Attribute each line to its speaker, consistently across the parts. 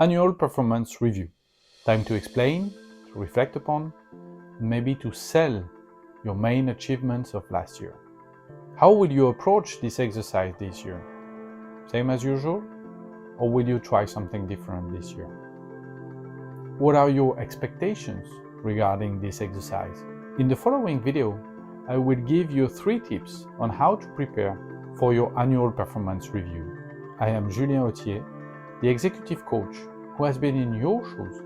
Speaker 1: Annual performance review. Time to explain, to reflect upon, maybe to sell your main achievements of last year. How will you approach this exercise this year? Same as usual? Or will you try something different this year? What are your expectations regarding this exercise? In the following video, I will give you 3 tips on how to prepare for your annual performance review. I am Julien Autier, the executive coach who has been in your shoes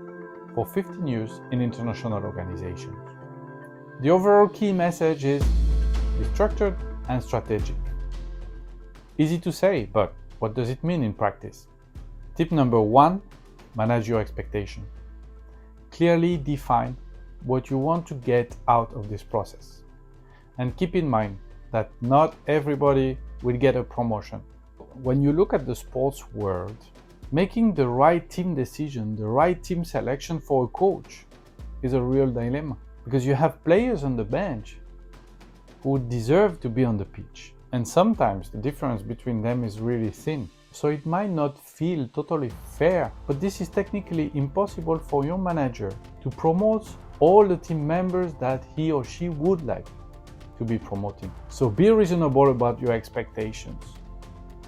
Speaker 1: for 15 years in international organizations. The overall key message is be structured and strategic. Easy to say, but what does it mean in practice? Tip number 1, manage your expectation. Clearly define what you want to get out of this process. And keep in mind that not everybody will get a promotion. When you look at the sports world, making the right team decision, the right team selection for a coach is a real dilemma, because you have players on the bench who deserve to be on the pitch. And sometimes the difference between them is really thin. So it might not feel totally fair, but this is technically impossible for your manager to promote all the team members that he or she would like to be promoting. So be reasonable about your expectations.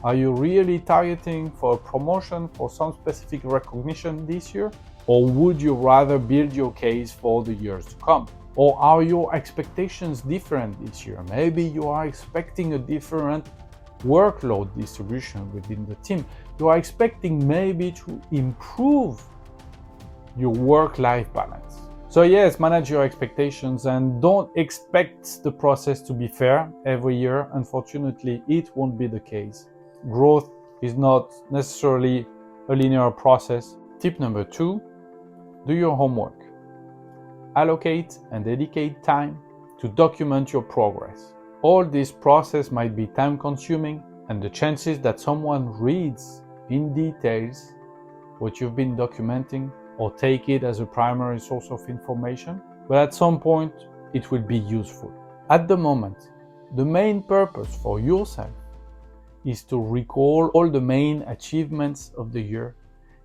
Speaker 1: Are you really targeting for a promotion, for some specific recognition this year? Or would you rather build your case for the years to come? Or are your expectations different this year? Maybe you are expecting a different workload distribution within the team. You are expecting maybe to improve your work-life balance. So yes, manage your expectations and don't expect the process to be fair every year. Unfortunately, it won't be the case. Growth is not necessarily a linear process. Tip number 2, do your homework. Allocate and dedicate time to document your progress. All this process might be time consuming, and the chances that someone reads in details what you've been documenting or take it as a primary source of information, but at some point it will be useful. At the moment, the main purpose for yourself is to recall all the main achievements of the year,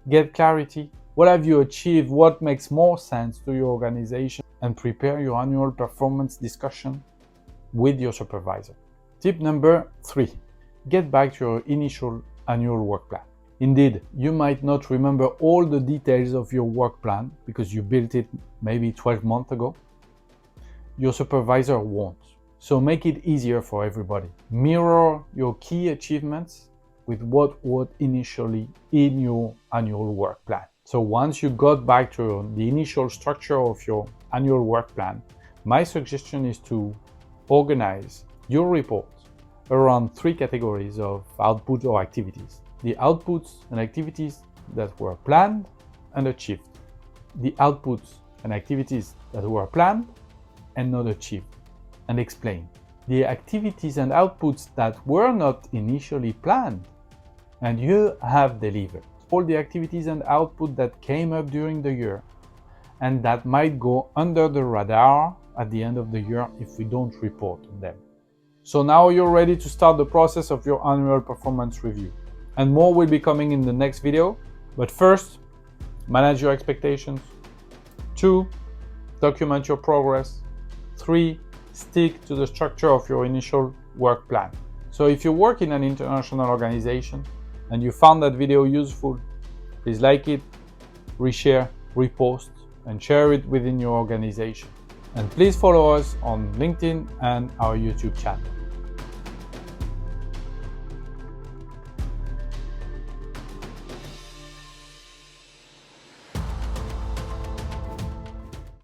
Speaker 1: get clarity, what have you achieved, what makes more sense to your organization, and prepare your annual performance discussion with your supervisor. Tip number 3, get back to your initial annual work plan. Indeed, you might not remember all the details of your work plan because you built it maybe 12 months ago. Your supervisor won't. So make it easier for everybody. Mirror your key achievements with what was initially in your annual work plan. So once you got back to the initial structure of your annual work plan, my suggestion is to organize your report around 3 categories of output or activities. The outputs and activities that were planned and achieved. The outputs and activities that were planned and not achieved. And explain. The activities and outputs that were not initially planned and you have delivered. All the activities and output that came up during the year and that might go under the radar at the end of the year if we don't report on them. So now you're ready to start the process of your annual performance review. And more will be coming in the next video. But first, manage your expectations. 2, document your progress. 3, stick to the structure of your initial work plan. So if you work in an international organization and you found that video useful, please like it, reshare, repost, and share it within your organization. And please follow us on LinkedIn and our YouTube channel.